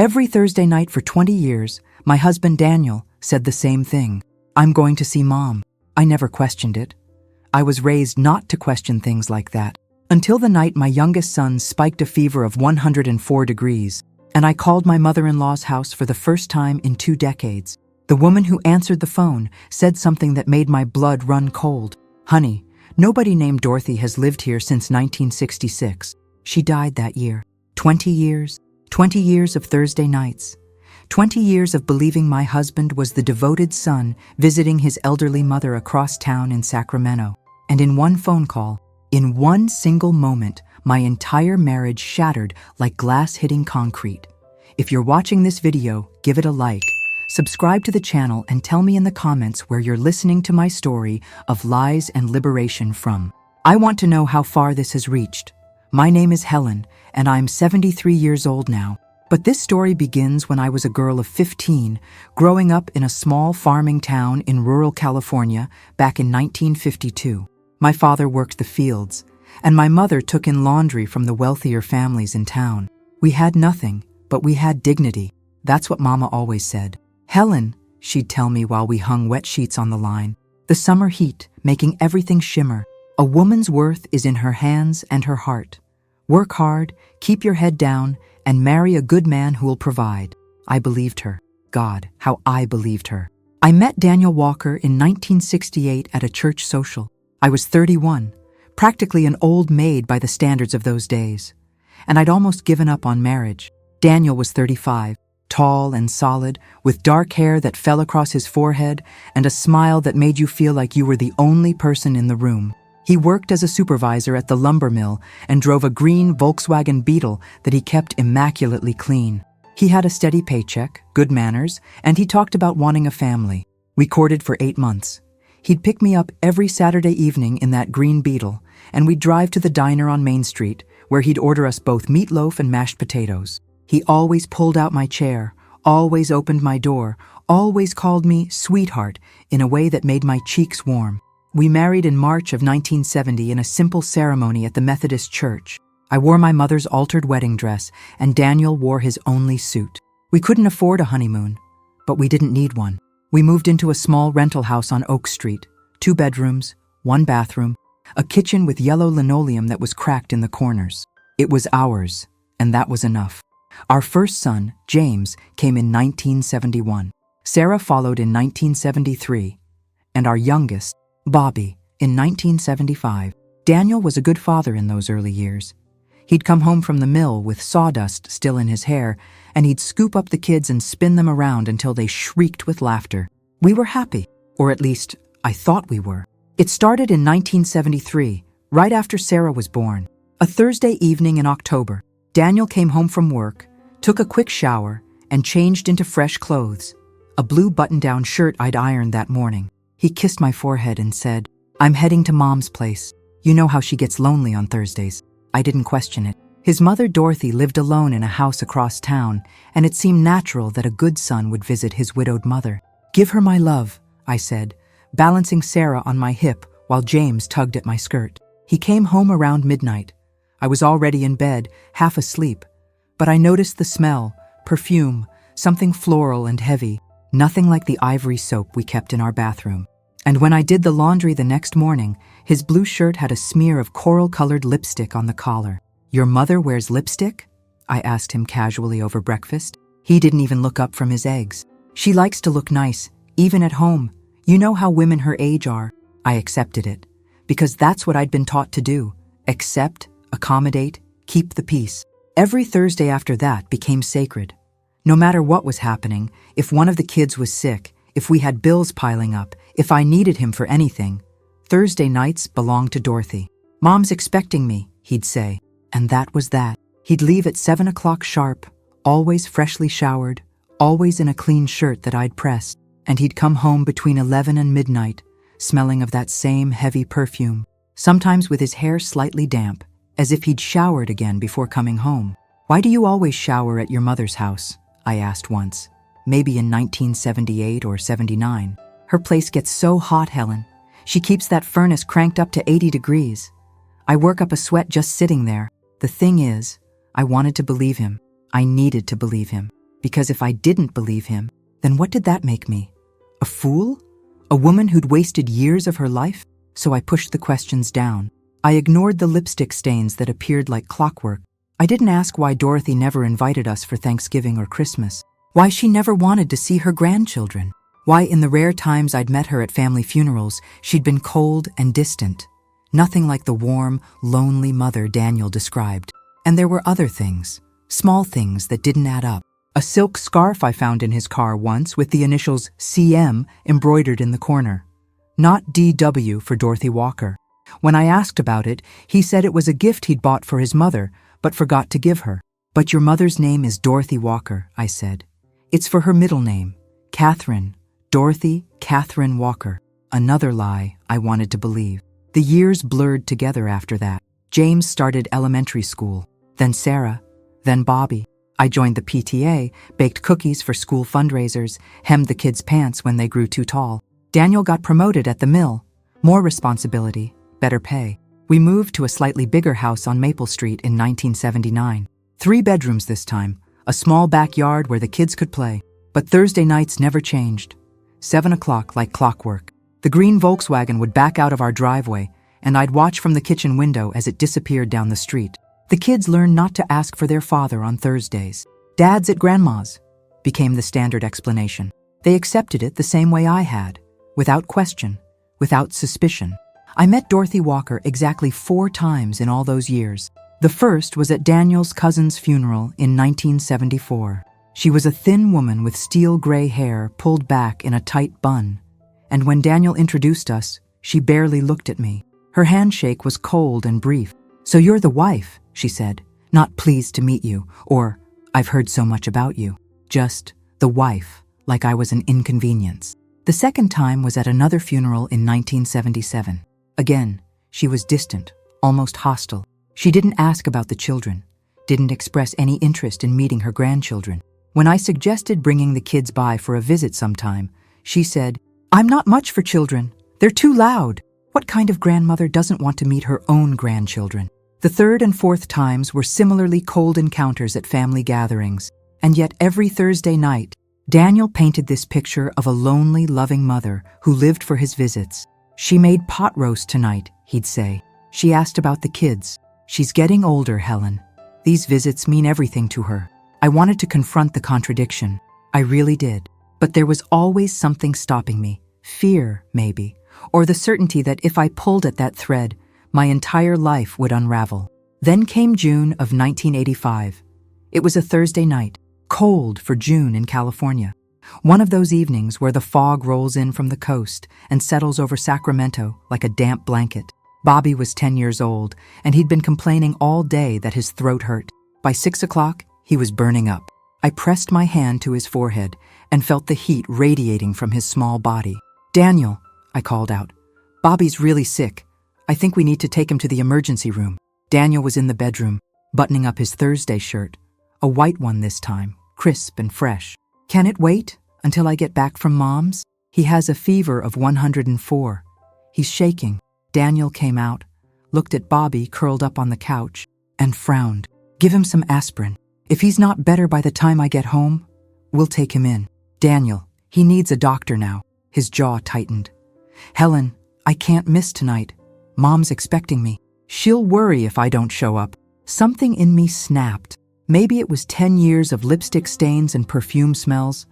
Every Thursday night for 20 years, my husband Daniel said the same thing. I'm going to see Mom. I never questioned it. I was raised not to question things like that. Until the night my youngest son spiked a fever of 104 degrees, and I called my mother-in-law's house for the first time in 2 decades. The woman who answered the phone said something that made my blood run cold. Honey, nobody named Dorothy has lived here since 1966. She died that year. 20 years. 20 years of Thursday nights. 20 years of believing my husband was the devoted son visiting his elderly mother across town in Sacramento. And in one phone call, in one single moment, my entire marriage shattered like glass hitting concrete. If you're watching this video, give it a like, subscribe to the channel, and tell me in the comments where you're listening to my story of lies and liberation from. I want to know how far this has reached. My name is Helen, and I'm 73 years old now. But this story begins when I was a girl of 15, growing up in a small farming town in rural California back in 1952. My father worked the fields, and my mother took in laundry from the wealthier families in town. We had nothing, but we had dignity. That's what Mama always said. Helen, she'd tell me while we hung wet sheets on the line, the summer heat making everything shimmer. A woman's worth is in her hands and her heart. Work hard, keep your head down, and marry a good man who will provide. I believed her. God, how I believed her. I met Daniel Walker in 1968 at a church social. I was 31, practically an old maid by the standards of those days. And I'd almost given up on marriage. Daniel was 35, tall and solid, with dark hair that fell across his forehead and a smile that made you feel like you were the only person in the room. He worked as a supervisor at the lumber mill and drove a green Volkswagen Beetle that he kept immaculately clean. He had a steady paycheck, good manners, and he talked about wanting a family. We courted for 8 months. He'd pick me up every Saturday evening in that green Beetle, and we'd drive to the diner on Main Street, where he'd order us both meatloaf and mashed potatoes. He always pulled out my chair, always opened my door, always called me sweetheart in a way that made my cheeks warm. We married in March of 1970 in a simple ceremony at the Methodist Church. I wore my mother's altered wedding dress, and Daniel wore his only suit. We couldn't afford a honeymoon, but we didn't need one. We moved into a small rental house on Oak Street, 2 bedrooms, 1 bathroom, a kitchen with yellow linoleum that was cracked in the corners. It was ours, and that was enough. Our first son, James, came in 1971. Sarah followed in 1973, and our youngest, Bobby, in 1975. Daniel was a good father in those early years. He'd come home from the mill with sawdust still in his hair, and he'd scoop up the kids and spin them around until they shrieked with laughter. We were happy, or at least, I thought we were. It started in 1973, right after Sarah was born. A Thursday evening in October, Daniel came home from work, took a quick shower, and changed into fresh clothes. A blue button-down shirt I'd ironed that morning. He kissed my forehead and said, "I'm heading to Mom's place. You know how she gets lonely on Thursdays." I didn't question it. His mother, Dorothy, lived alone in a house across town, and it seemed natural that a good son would visit his widowed mother. "Give her my love," I said, balancing Sarah on my hip while James tugged at my skirt. He came home around midnight. I was already in bed, half asleep, but I noticed the smell, perfume, something floral and heavy, nothing like the ivory soap we kept in our bathroom. And when I did the laundry the next morning, his blue shirt had a smear of coral-colored lipstick on the collar. "Your mother wears lipstick?" I asked him casually over breakfast. He didn't even look up from his eggs. "She likes to look nice, even at home. You know how women her age are." I accepted it, because that's what I'd been taught to do. Accept, accommodate, keep the peace. Every Thursday after that became sacred. No matter what was happening, if one of the kids was sick, if we had bills piling up, if I needed him for anything, Thursday nights belonged to Dorothy. "Mom's expecting me," he'd say. And that was that. He'd leave at 7 o'clock sharp, always freshly showered, always in a clean shirt that I'd pressed. And he'd come home between 11 and midnight, smelling of that same heavy perfume, sometimes with his hair slightly damp, as if he'd showered again before coming home. "Why do you always shower at your mother's house?" I asked once, maybe in 1978 or 79. "Her place gets so hot, Helen. She keeps that furnace cranked up to 80 degrees. I work up a sweat just sitting there." The thing is, I wanted to believe him. I needed to believe him. Because if I didn't believe him, then what did that make me? A fool? A woman who'd wasted years of her life? So I pushed the questions down. I ignored the lipstick stains that appeared like clockwork. I didn't ask why Dorothy never invited us for Thanksgiving or Christmas. Why she never wanted to see her grandchildren. Why in the rare times I'd met her at family funerals, she'd been cold and distant. Nothing like the warm, lonely mother Daniel described. And there were other things, small things that didn't add up. A silk scarf I found in his car once with the initials CM embroidered in the corner. Not DW for Dorothy Walker. When I asked about it, he said it was a gift he'd bought for his mother, but forgot to give her. But your mother's name is Dorothy Walker, I said. It's for her middle name, Catherine, Dorothy Catherine Walker. Another lie I wanted to believe. The years blurred together after that. James started elementary school, then Sarah, then Bobby. I joined the PTA, baked cookies for school fundraisers, hemmed the kids' pants when they grew too tall. Daniel got promoted at the mill. More responsibility, better pay. We moved to a slightly bigger house on Maple Street in 1979. 3 bedrooms this time, a small backyard where the kids could play. But Thursday nights never changed. 7 o'clock like clockwork. The green Volkswagen would back out of our driveway, and I'd watch from the kitchen window as it disappeared down the street. The kids learned not to ask for their father on Thursdays. Dad's at Grandma's became the standard explanation. They accepted it the same way I had, without question, without suspicion. I met Dorothy Walker exactly 4 times in all those years. The first was at Daniel's cousin's funeral in 1974. She was a thin woman with steel gray hair pulled back in a tight bun. And when Daniel introduced us, she barely looked at me. Her handshake was cold and brief. "So you're the wife," she said. "Not pleased to meet you, or I've heard so much about you." Just the wife, like I was an inconvenience. The second time was at another funeral in 1977. Again, she was distant, almost hostile. She didn't ask about the children, didn't express any interest in meeting her grandchildren. When I suggested bringing the kids by for a visit sometime, she said, "I'm not much for children. They're too loud." What kind of grandmother doesn't want to meet her own grandchildren? The third and fourth times were similarly cold encounters at family gatherings, and yet every Thursday night, Daniel painted this picture of a lonely, loving mother who lived for his visits. "She made pot roast tonight," he'd say. "She asked about the kids. She's getting older, Helen. These visits mean everything to her." I wanted to confront the contradiction. I really did. But there was always something stopping me. Fear, maybe, or the certainty that if I pulled at that thread, my entire life would unravel. Then came June of 1985. It was a Thursday night, cold for June in California. One of those evenings where the fog rolls in from the coast and settles over Sacramento like a damp blanket. Bobby was 10 years old, and he'd been complaining all day that his throat hurt. By 6 o'clock, he was burning up. I pressed my hand to his forehead and felt the heat radiating from his small body. "Daniel," I called out, "Bobby's really sick. I think we need to take him to the emergency room." Daniel was in the bedroom, buttoning up his Thursday shirt, a white one this time, crisp and fresh. "Can it wait until I get back from Mom's? He has a fever of 104. He's shaking." Daniel came out, looked at Bobby curled up on the couch, and frowned. "Give him some aspirin. If he's not better by the time I get home, we'll take him in." "Daniel, he needs a doctor now." His jaw tightened. "Helen, I can't miss tonight. Mom's expecting me. She'll worry if I don't show up." Something in me snapped. Maybe it was 10 years of lipstick stains and perfume smells.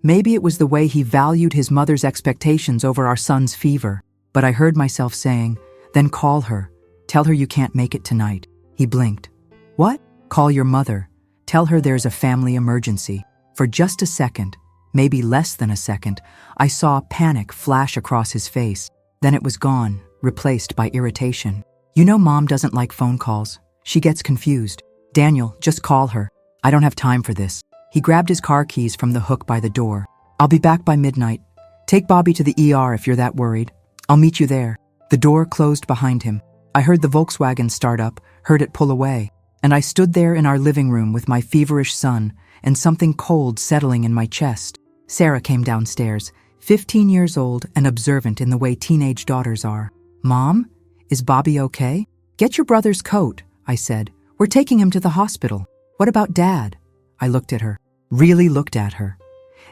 Maybe it was the way he valued his mother's expectations over our son's fever. But I heard myself saying, "Then call her. Tell her you can't make it tonight." He blinked. "What?" "Call your mother. Tell her there's a family emergency." For just a second, maybe less than a second, I saw panic flash across his face. Then it was gone, replaced by irritation. "You know Mom doesn't like phone calls. She gets confused. Daniel, just call her. I don't have time for this." He grabbed his car keys from the hook by the door. "I'll be back by midnight. Take Bobby to the ER if you're that worried. I'll meet you there." The door closed behind him. I heard the Volkswagen start up, heard it pull away, and I stood there in our living room with my feverish son and something cold settling in my chest. Sarah came downstairs, 15 years old and observant in the way teenage daughters are. "Mom, is Bobby okay?" "Get your brother's coat," I said. "We're taking him to the hospital." "What about Dad?" I looked at her. really looked at her.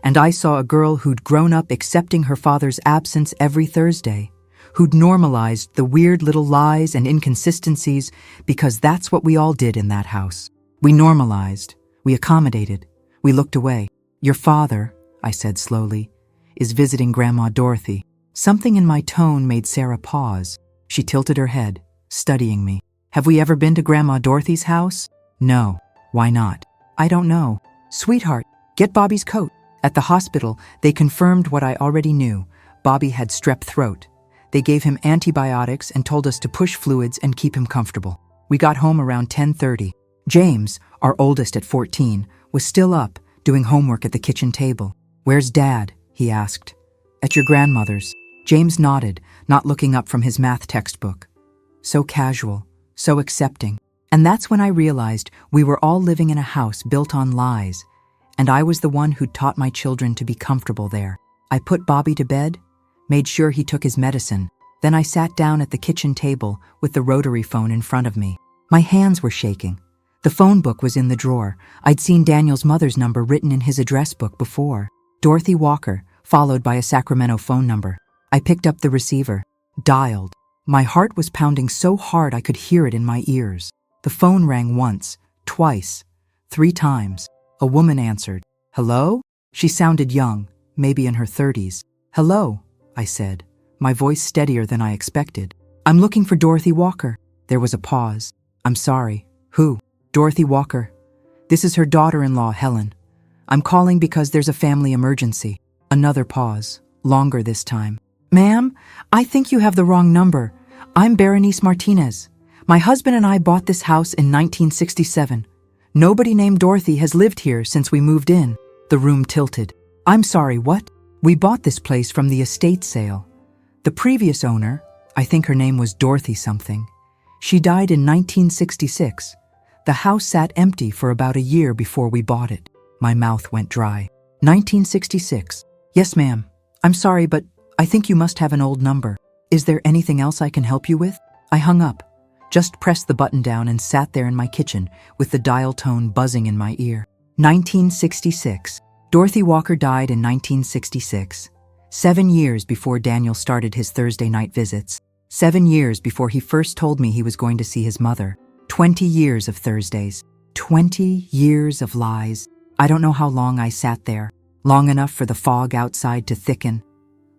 And I saw a girl who'd grown up accepting her father's absence every Thursday, who'd normalized the weird little lies and inconsistencies because that's what we all did in that house. We normalized, we accommodated, we looked away. Your father, I said slowly, is visiting Grandma Dorothy. Something in my tone made Sarah pause. She tilted her head, studying me. Have we ever been to Grandma Dorothy's house? No. Why not? I don't know. Sweetheart, get Bobby's coat. At the hospital, they confirmed what I already knew. Bobby had strep throat. They gave him antibiotics and told us to push fluids and keep him comfortable. We got home around 10:30. James, our oldest at 14, was still up, doing homework at the kitchen table. Where's Dad? He asked. At your grandmother's. James nodded, not looking up from his math textbook. So casual, so accepting. And that's when I realized we were all living in a house built on lies, and I was the one who taught my children to be comfortable there. I put Bobby to bed, made sure he took his medicine. Then I sat down at the kitchen table with the rotary phone in front of me. My hands were shaking. The phone book was in the drawer. I'd seen Daniel's mother's number written in his address book before. Dorothy Walker, followed by a Sacramento phone number. I picked up the receiver, dialed. My heart was pounding so hard I could hear it in my ears. The phone rang once, twice, 3 times. A woman answered. Hello? She sounded young, maybe in her 30s. Hello, I said, my voice steadier than I expected. I'm looking for Dorothy Walker. There was a pause. I'm sorry. Who? Dorothy Walker. This is her daughter-in-law, Helen. I'm calling because there's a family emergency. Another pause, longer this time. Ma'am, I think you have the wrong number. I'm Berenice Martinez. My husband and I bought this house in 1967. Nobody named Dorothy has lived here since we moved in. The room tilted. I'm sorry, what? We bought this place from the estate sale. The previous owner, I think her name was Dorothy something, she died in 1966. The house sat empty for about a year before we bought it. My mouth went dry. 1966. Yes, ma'am. I'm sorry, but I think you must have an old number. Is there anything else I can help you with? I hung up, just pressed the button down and sat there in my kitchen with the dial tone buzzing in my ear. 1966. Dorothy Walker died in 1966. 7 years before Daniel started his Thursday night visits. 7 years before he first told me he was going to see his mother. 20 years of Thursdays. 20 years of lies. I don't know how long I sat there. Long enough for the fog outside to thicken.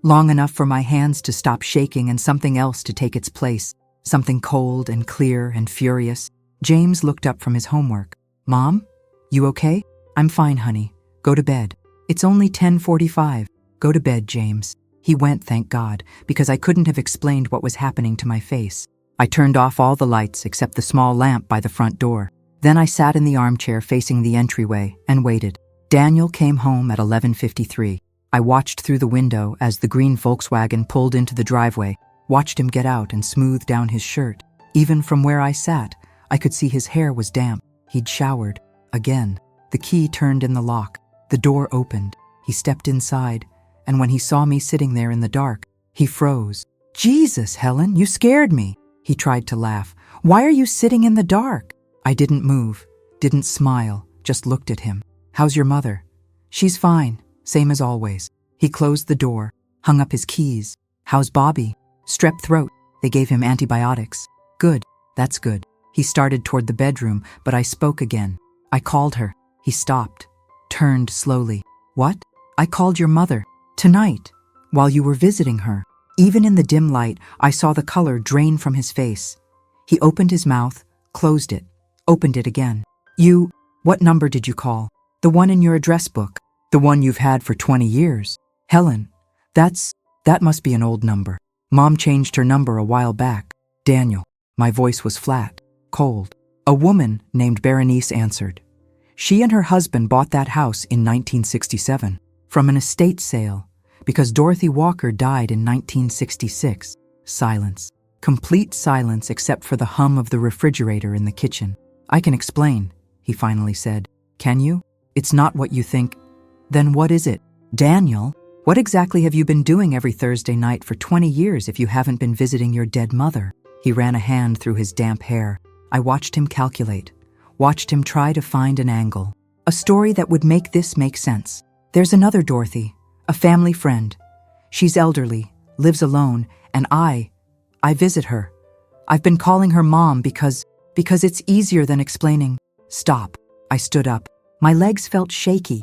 Long enough for my hands to stop shaking and something else to take its place. Something cold and clear and furious. James looked up from his homework. Mom? You okay? I'm fine, honey. Go to bed. It's only 10:45. Go to bed, James. He went, thank God, because I couldn't have explained what was happening to my face. I turned off all the lights except the small lamp by the front door. Then I sat in the armchair facing the entryway and waited. Daniel came home at 11:53. I watched through the window as the green Volkswagen pulled into the driveway, watched him get out and smooth down his shirt. Even from where I sat, I could see his hair was damp. He'd showered. Again. The key turned in the lock. The door opened. He stepped inside, and when he saw me sitting there in the dark, he froze. Jesus, Helen, you scared me. He tried to laugh. Why are you sitting in the dark? I didn't move, didn't smile, just looked at him. How's your mother? She's fine, same as always. He closed the door, hung up his keys. How's Bobby? Strep throat. They gave him antibiotics. Good, that's good. He started toward the bedroom, but I spoke again. I called her. He stopped, turned slowly. What? I called your mother. Tonight, while you were visiting her. Even in the dim light, I saw the color drain from his face. He opened his mouth, closed it, opened it again. What number did you call? The one in your address book. The one you've had for 20 years. Helen, that must be an old number. Mom changed her number a while back. Daniel. My voice was flat, cold. A woman named Berenice answered. She and her husband bought that house in 1967 from an estate sale because Dorothy Walker died in 1966. Silence. Complete silence except for the hum of the refrigerator in the kitchen. I can explain, he finally said. Can you? It's not what you think. Then what is it? Daniel, what exactly have you been doing every Thursday night for 20 years if you haven't been visiting your dead mother? He ran a hand through his damp hair. I watched him calculate, watched him try to find an angle. A story that would make this make sense. There's another Dorothy, a family friend. She's elderly, lives alone, and I visit her. I've been calling her Mom because it's easier than explaining. Stop. I stood up. My legs felt shaky,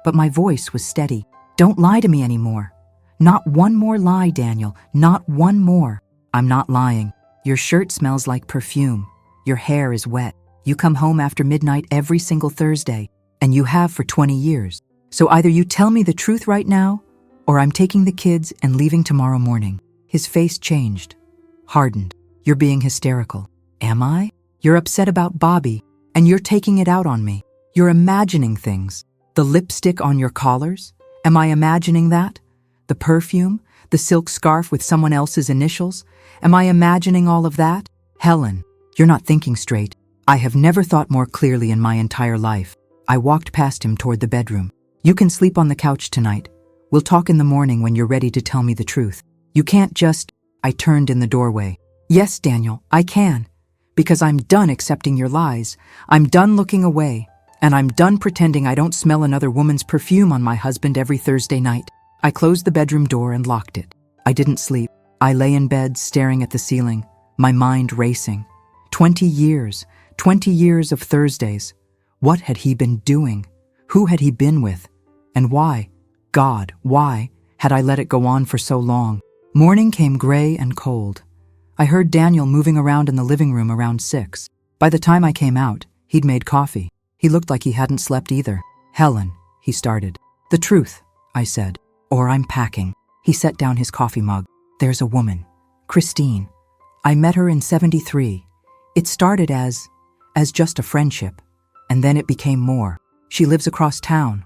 but my voice was steady. Don't lie to me anymore. Not one more lie, Daniel. Not one more. I'm not lying. Your shirt smells like perfume. Your hair is wet. You come home after midnight every single Thursday, and you have for 20 years. So either you tell me the truth right now, or I'm taking the kids and leaving tomorrow morning. His face changed, hardened. You're being hysterical. Am I? You're upset about Bobby, and you're taking it out on me. You're imagining things. The lipstick on your collars? Am I imagining that? The perfume? The silk scarf with someone else's initials? Am I imagining all of that? Helen, you're not thinking straight. I have never thought more clearly in my entire life. I walked past him toward the bedroom. You can sleep on the couch tonight. We'll talk in the morning when you're ready to tell me the truth. You can't just... I turned in the doorway. Yes, Daniel, I can. Because I'm done accepting your lies. I'm done looking away. And I'm done pretending I don't smell another woman's perfume on my husband every Thursday night. I closed the bedroom door and locked it. I didn't sleep. I lay in bed staring at the ceiling, my mind racing. 20 years of Thursdays. What had he been doing? Who had he been with? And why? God, why had I let it go on for so long? Morning came gray and cold. I heard Daniel moving around in the living room around 6. By the time I came out, he'd made coffee. He looked like he hadn't slept either. Helen, he started. The truth, I said, or I'm packing. He set down his coffee mug. There's a woman, Christine. I met her in 73. It started as just a friendship, and then it became more. She lives across town.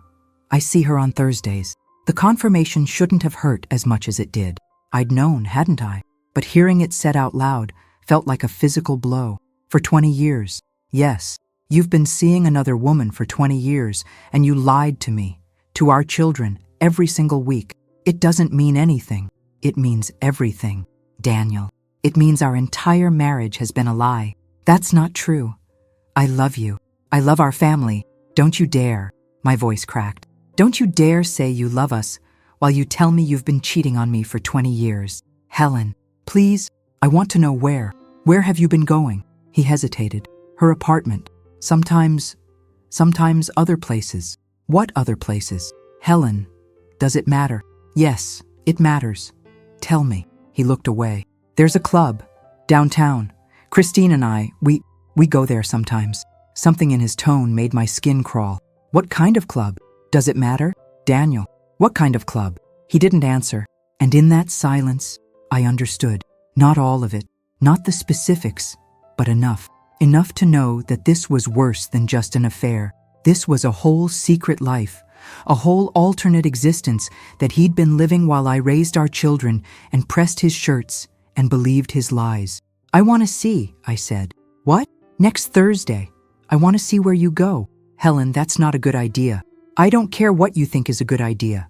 I see her on Thursdays. The confirmation shouldn't have hurt as much as it did. I'd known, hadn't I? But hearing it said out loud felt like a physical blow. For 20 years. Yes, you've been seeing another woman for 20 years, and you lied to me, to our children, every single week. It doesn't mean anything. It means everything, Daniel. It means our entire marriage has been a lie. That's not true. I love you. I love our family. Don't you dare. My voice cracked. Don't you dare say you love us while you tell me you've been cheating on me for 20 years. Helen, please, I want to know where. Where have you been going? He hesitated. Her apartment. Sometimes other places. What other places? Helen, does it matter? Yes, it matters. Tell me. He looked away. There's a club, downtown. Christine and I, we go there sometimes. Something in his tone made my skin crawl. What kind of club? Does it matter? Daniel, what kind of club? He didn't answer. And in that silence, I understood. Not all of it, not the specifics, but enough. Enough to know that this was worse than just an affair. This was a whole secret life, a whole alternate existence that he'd been living while I raised our children and pressed his shirts and believed his lies. I want to see, I said. What? Next Thursday. I want to see where you go. Helen, that's not a good idea. I don't care what you think is a good idea.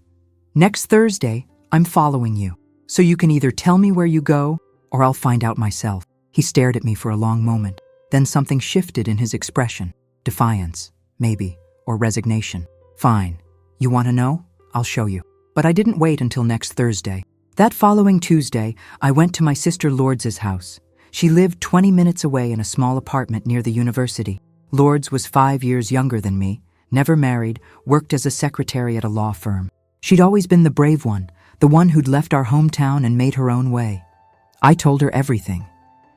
Next Thursday, I'm following you. So you can either tell me where you go, or I'll find out myself. He stared at me for a long moment. Then something shifted in his expression. Defiance, maybe, or resignation. Fine. You want to know? I'll show you. But I didn't wait until next Thursday. That following Tuesday, I went to my sister Lourdes' house. She lived 20 minutes away in a small apartment near the university. Lourdes was 5 years younger than me, never married, worked as a secretary at a law firm. She'd always been the brave one, the one who'd left our hometown and made her own way. I told her everything.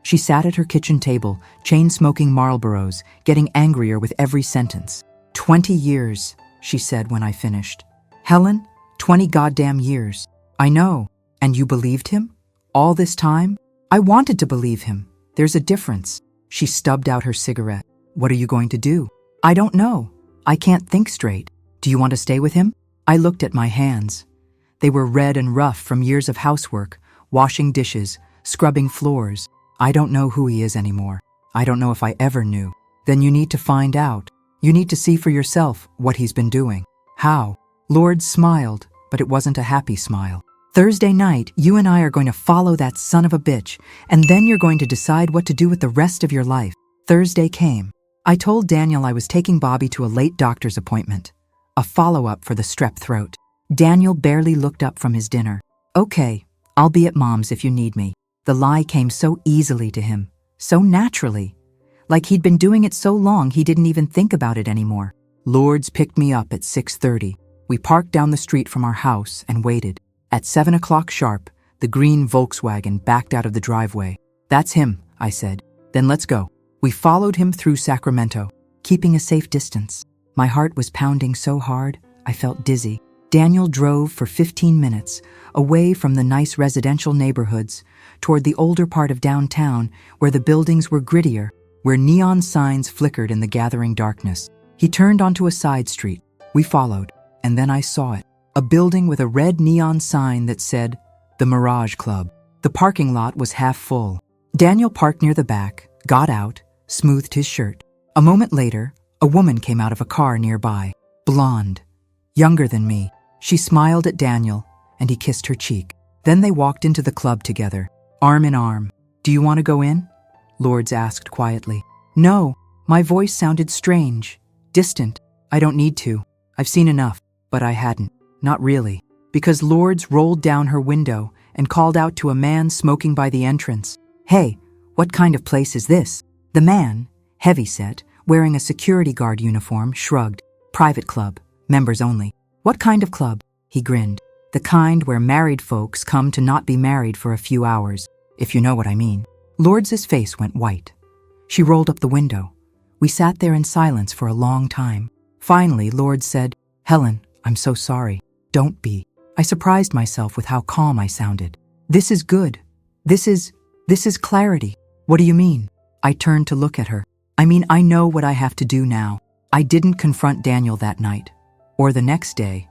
She sat at her kitchen table, chain-smoking Marlboros, getting angrier with every sentence. 20 years, she said when I finished. Helen, 20 goddamn years. I know. And you believed him? All this time? I wanted to believe him. There's a difference. She stubbed out her cigarette. What are you going to do? I don't know. I can't think straight. Do you want to stay with him? I looked at my hands. They were red and rough from years of housework, washing dishes, scrubbing floors. I don't know who he is anymore. I don't know if I ever knew. Then you need to find out. You need to see for yourself what he's been doing. How? Lourdes smiled, but it wasn't a happy smile. Thursday night, you and I are going to follow that son of a bitch, and then you're going to decide what to do with the rest of your life. Thursday came. I told Daniel I was taking Bobby to a late doctor's appointment, a follow-up for the strep throat. Daniel barely looked up from his dinner. Okay, I'll be at Mom's if you need me. The lie came so easily to him, so naturally. Like he'd been doing it so long he didn't even think about it anymore. Lourdes picked me up at 6:30. We parked down the street from our house and waited. At 7 o'clock sharp, the green Volkswagen backed out of the driveway. That's him, I said. Then let's go. We followed him through Sacramento, keeping a safe distance. My heart was pounding so hard, I felt dizzy. Daniel drove for 15 minutes, away from the nice residential neighborhoods, toward the older part of downtown where the buildings were grittier, where neon signs flickered in the gathering darkness. He turned onto a side street. We followed, and then I saw it. A building with a red neon sign that said, The Mirage Club. The parking lot was half full. Daniel parked near the back, got out, smoothed his shirt. A moment later, a woman came out of a car nearby, blonde, younger than me. She smiled at Daniel, and he kissed her cheek. Then they walked into the club together, arm in arm. Do you want to go in? Lourdes asked quietly. No, my voice sounded strange, distant. I don't need to. I've seen enough. But I hadn't. Not really. Because Lourdes rolled down her window and called out to a man smoking by the entrance. Hey, what kind of place is this? The man, heavyset, wearing a security guard uniform, shrugged. Private club, members only. What kind of club? He grinned. The kind where married folks come to not be married for a few hours, if you know what I mean. Lourdes' face went white. She rolled up the window. We sat there in silence for a long time. Finally, Lourdes said, Helen, I'm so sorry. Don't be. I surprised myself with how calm I sounded. This is good. This is clarity. What do you mean? I turned to look at her. I mean, I know what I have to do now. I didn't confront Daniel that night, or the next day,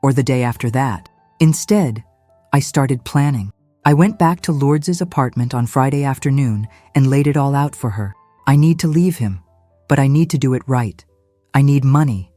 or the day after that. Instead, I started planning. I went back to Lourdes' apartment on Friday afternoon and laid it all out for her. I need to leave him, but I need to do it right. I need money.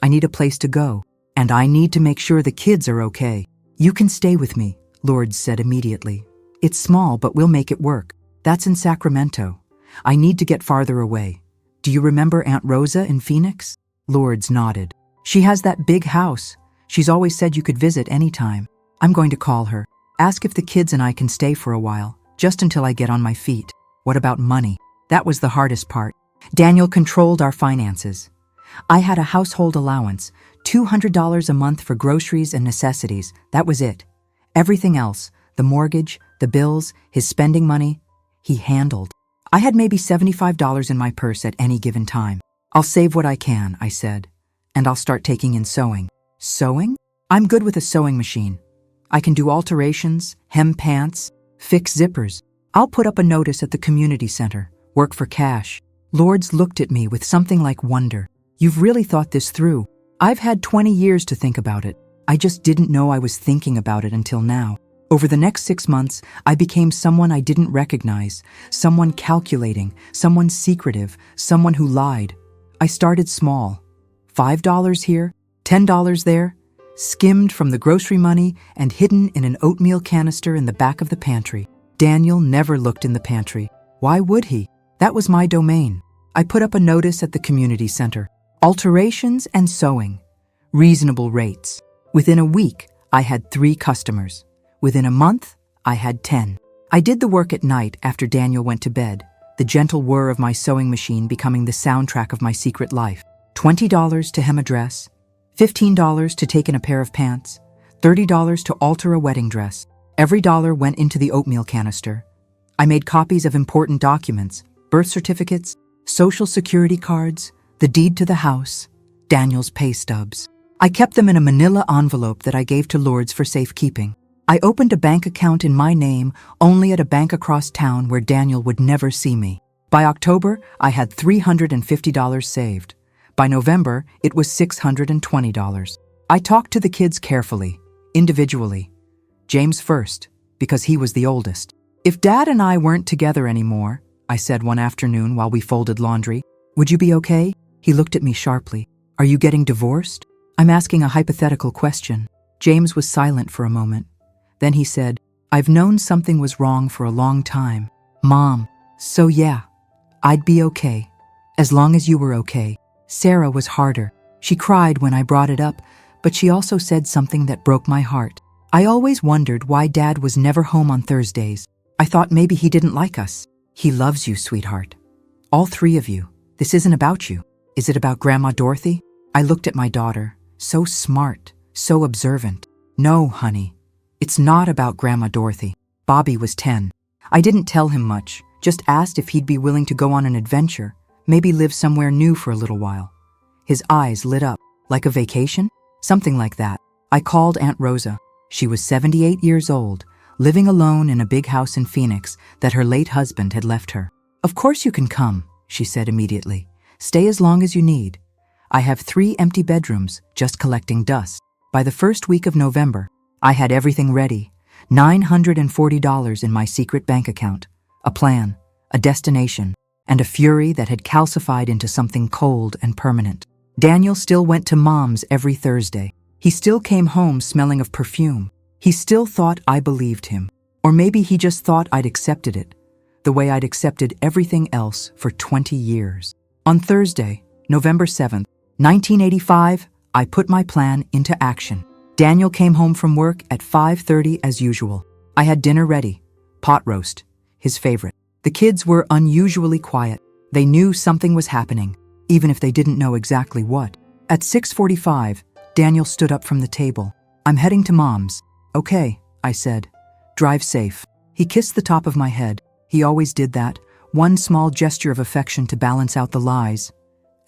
I need a place to go. And I need to make sure the kids are okay. You can stay with me, Lourdes said immediately. It's small, but we'll make it work. That's in Sacramento. I need to get farther away. Do you remember Aunt Rosa in Phoenix? Lourdes nodded. She has that big house. She's always said you could visit anytime. I'm going to call her. Ask if the kids and I can stay for a while, just until I get on my feet. What about money? That was the hardest part. Daniel controlled our finances. I had a household allowance, $200 a month for groceries and necessities. That was it. Everything else, the mortgage, the bills, his spending money, he handled. I had maybe $75 in my purse at any given time. I'll save what I can, I said, and I'll start taking in sewing. Sewing? I'm good with a sewing machine. I can do alterations, hem pants, fix zippers. I'll put up a notice at the community center, work for cash. Lourdes looked at me with something like wonder. You've really thought this through. I've had 20 years to think about it. I just didn't know I was thinking about it until now. Over the next 6 months, I became someone I didn't recognize, someone calculating, someone secretive, someone who lied. I started small. $5 here, $10 there, skimmed from the grocery money and hidden in an oatmeal canister in the back of the pantry. Daniel never looked in the pantry. Why would he? That was my domain. I put up a notice at the community center. Alterations and sewing. Reasonable rates. Within a week, I had 3 customers. Within a month, I had 10. I did the work at night after Daniel went to bed, the gentle whir of my sewing machine becoming the soundtrack of my secret life. $20 to hem a dress, $15 to take in a pair of pants, $30 to alter a wedding dress. Every dollar went into the oatmeal canister. I made copies of important documents, birth certificates, social security cards, the deed to the house, Daniel's pay stubs. I kept them in a manila envelope that I gave to Lourdes for safekeeping. I opened a bank account in my name only at a bank across town where Daniel would never see me. By October, I had $350 saved. By November, it was $620. I talked to the kids carefully, individually. James first, because he was the oldest. If Dad and I weren't together anymore, I said one afternoon while we folded laundry, would you be okay? He looked at me sharply. Are you getting divorced? I'm asking a hypothetical question. James was silent for a moment. Then he said, I've known something was wrong for a long time. Mom, so yeah, I'd be okay. As long as you were okay. Sarah was harder. She cried when I brought it up, but she also said something that broke my heart. I always wondered why Dad was never home on Thursdays. I thought maybe he didn't like us. He loves you, sweetheart. All three of you. This isn't about you. Is it about Grandma Dorothy? I looked at my daughter. So smart, so observant. No, honey. It's not about Grandma Dorothy. Bobby was 10. I didn't tell him much, just asked if he'd be willing to go on an adventure, maybe live somewhere new for a little while. His eyes lit up. Like a vacation? Something like that. I called Aunt Rosa. She was 78 years old, living alone in a big house in Phoenix that her late husband had left her. Of course you can come, she said immediately. Stay as long as you need. I have 3 empty bedrooms, just collecting dust. By the first week of November, I had everything ready. $940 in my secret bank account, a plan, a destination, and a fury that had calcified into something cold and permanent. Daniel still went to Mom's every Thursday. He still came home smelling of perfume. He still thought I believed him. Or maybe he just thought I'd accepted it, the way I'd accepted everything else for 20 years. On Thursday, November 7th, 1985, I put my plan into action. Daniel came home from work at 5:30 as usual. I had dinner ready, pot roast, his favorite. The kids were unusually quiet. They knew something was happening, even if they didn't know exactly what. At 6:45, Daniel stood up from the table. I'm heading to Mom's. Okay, I said. Drive safe. He kissed the top of my head. He always did that, one small gesture of affection to balance out the lies,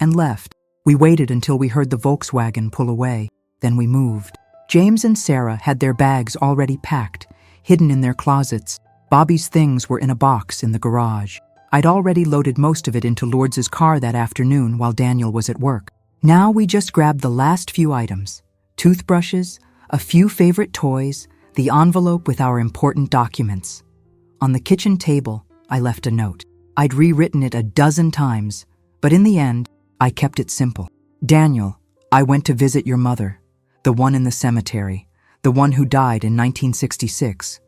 and left. We waited until we heard the Volkswagen pull away. Then we moved. James and Sarah had their bags already packed, hidden in their closets. Bobby's things were in a box in the garage. I'd already loaded most of it into Lourdes' car that afternoon while Daniel was at work. Now we just grabbed the last few items. Toothbrushes, a few favorite toys, the envelope with our important documents. On the kitchen table, I left a note. I'd rewritten it a dozen times, but in the end, I kept it simple. Daniel, I went to visit your mother, the one in the cemetery, the one who died in 1966.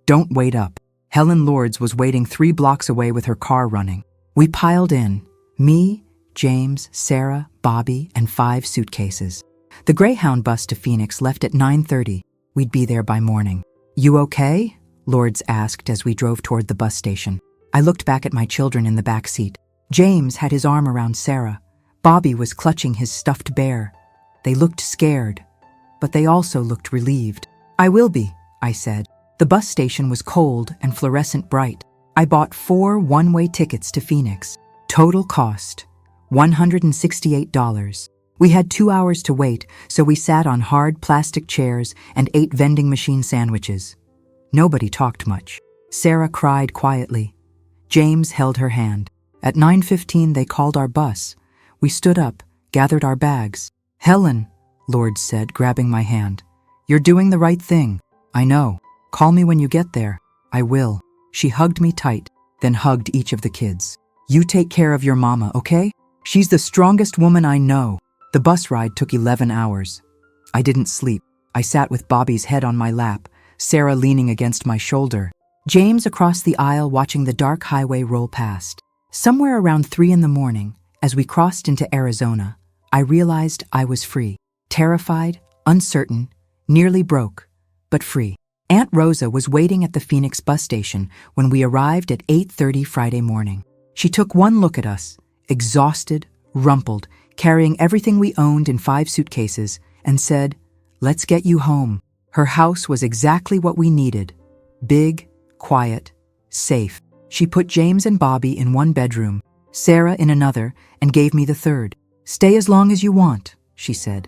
Don't wait up. Helen Lourdes was waiting 3 blocks away with her car running. We piled in, me, James, Sarah, Bobby, and 5 suitcases. The Greyhound bus to Phoenix left at 9:30. We'd be there by morning. You okay? Lourdes asked as we drove toward the bus station. I looked back at my children in the back seat. James had his arm around Sarah. Bobby was clutching his stuffed bear. They looked scared, but they also looked relieved. I will be, I said. The bus station was cold and fluorescent bright. I bought 4 one-way tickets to Phoenix. Total cost, $168. We had 2 hours to wait, so we sat on hard plastic chairs and ate vending machine sandwiches. Nobody talked much. Sarah cried quietly. James held her hand. At 9:15, they called our bus. We stood up, gathered our bags. Helen, Lourdes said, grabbing my hand. You're doing the right thing. I know. Call me when you get there. I will. She hugged me tight, then hugged each of the kids. You take care of your mama, okay? She's the strongest woman I know. The bus ride took 11 hours. I didn't sleep. I sat with Bobby's head on my lap, Sarah leaning against my shoulder. James across the aisle watching the dark highway roll past. Somewhere around 3 in the morning, as we crossed into Arizona, I realized I was free. Terrified, uncertain, nearly broke, but free. Aunt Rosa was waiting at the Phoenix bus station when we arrived at 8:30 Friday morning. She took one look at us, exhausted, rumpled, carrying everything we owned in 5 suitcases, and said, "Let's get you home." Her house was exactly what we needed. Big, quiet, safe. She put James and Bobby in one bedroom, Sarah in another, and gave me the third. "Stay as long as you want," she said.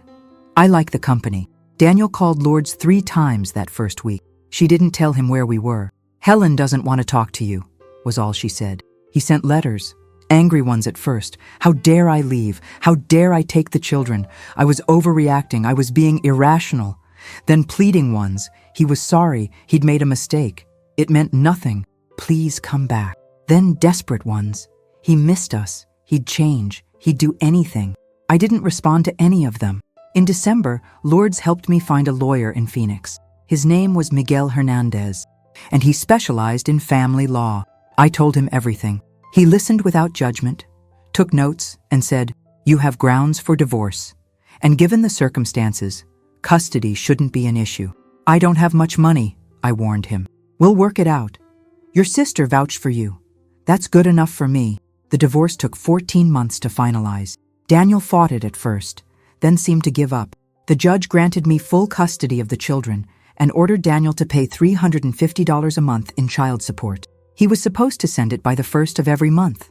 I like the company. Daniel called Lourdes 3 times that first week. She didn't tell him where we were. "Helen doesn't want to talk to you," was all she said. He sent letters, angry ones at first. How dare I leave? How dare I take the children? I was overreacting. I was being irrational. Then pleading ones. He was sorry. He'd made a mistake. It meant nothing. Please come back. Then desperate ones. He missed us. He'd change. He'd do anything. I didn't respond to any of them. In December, Lourdes helped me find a lawyer in Phoenix. His name was Miguel Hernandez, and he specialized in family law. I told him everything. He listened without judgment, took notes, and said, "You have grounds for divorce. And given the circumstances, custody shouldn't be an issue." "I don't have much money," I warned him. "We'll work it out. Your sister vouched for you. That's good enough for me." The divorce took 14 months to finalize. Daniel fought it at first, then seemed to give up. The judge granted me full custody of the children and ordered Daniel to pay $350 a month in child support. He was supposed to send it by the first of every month.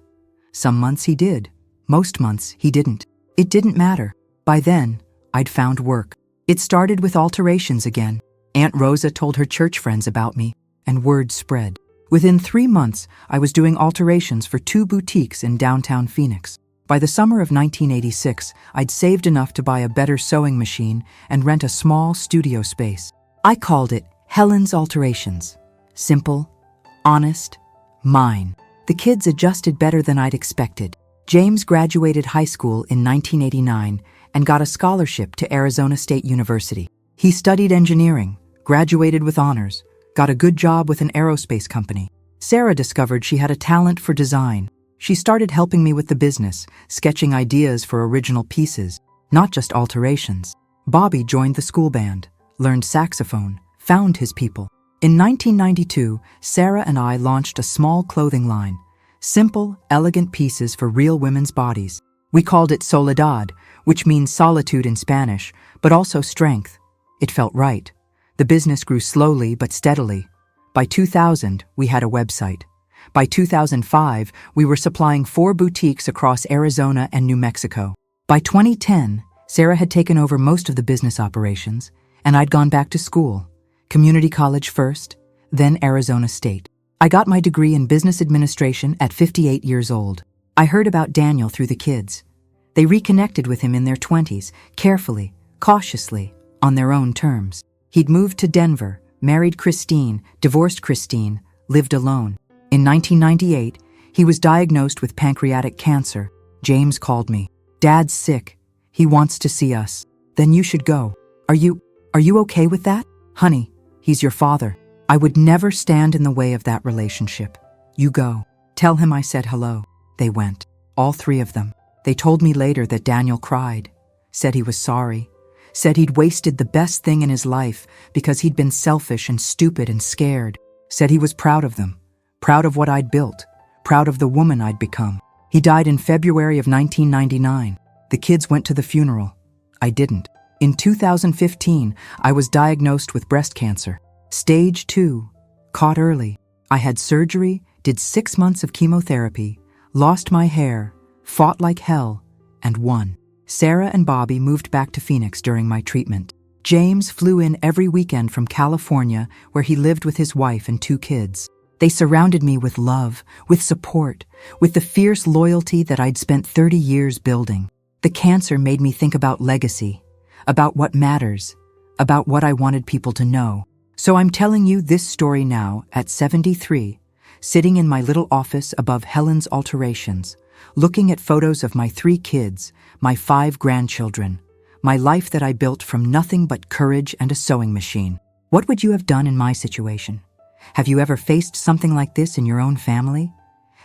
Some months he did. Most months he didn't. It didn't matter. By then, I'd found work. It started with alterations again. Aunt Rosa told her church friends about me, and word spread. Within 3 months, I was doing alterations for 2 boutiques in downtown Phoenix. By the summer of 1986, I'd saved enough to buy a better sewing machine and rent a small studio space. I called it Helen's Alterations. Simple, honest, mine. The kids adjusted better than I'd expected. James graduated high school in 1989 and got a scholarship to Arizona State University. He studied engineering, graduated with honors, got a good job with an aerospace company. Sarah discovered she had a talent for design. She started helping me with the business, sketching ideas for original pieces, not just alterations. Bobby joined the school band, learned saxophone, found his people. In 1992, Sarah and I launched a small clothing line, simple, elegant pieces for real women's bodies. We called it Soledad, which means solitude in Spanish, but also strength. It felt right. The business grew slowly but steadily. By 2000, we had a website. By 2005, we were supplying 4 boutiques across Arizona and New Mexico. By 2010, Sarah had taken over most of the business operations, and I'd gone back to school. Community college first, then Arizona State. I got my degree in business administration at 58 years old. I heard about Daniel through the kids. They reconnected with him in their 20s, carefully, cautiously, on their own terms. He'd moved to Denver, married Christine, divorced Christine, lived alone. In 1998, he was diagnosed with pancreatic cancer. James called me. "Dad's sick. He wants to see us. Then you should go. Are you okay with that?" "Honey, he's your father. I would never stand in the way of that relationship. You go. Tell him I said hello." They went. All 3 of them. They told me later that Daniel cried, said he was sorry, said he'd wasted the best thing in his life because he'd been selfish and stupid and scared, said he was proud of them, proud of what I'd built, proud of the woman I'd become. He died in February of 1999. The kids went to the funeral. I didn't. In 2015, I was diagnosed with breast cancer. Stage 2, caught early. I had surgery, did 6 months of chemotherapy, lost my hair, fought like hell, and won. Sarah and Bobby moved back to Phoenix during my treatment. James flew in every weekend from California, where he lived with his wife and 2 kids. They surrounded me with love, with support, with the fierce loyalty that I'd spent 30 years building. The cancer made me think about legacy, about what matters, about what I wanted people to know. So I'm telling you this story now at 73, sitting in my little office above Helen's Alterations, looking at photos of my 3 kids, my 5 grandchildren, my life that I built from nothing but courage and a sewing machine. What would you have done in my situation? Have you ever faced something like this in your own family?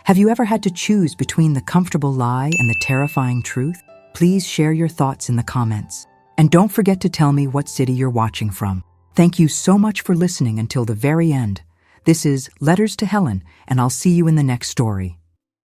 Have you ever had to choose between the comfortable lie and the terrifying truth? Please share your thoughts in the comments. And don't forget to tell me what city you're watching from. Thank you so much for listening until the very end. This is Letters to Helen, and I'll see you in the next story.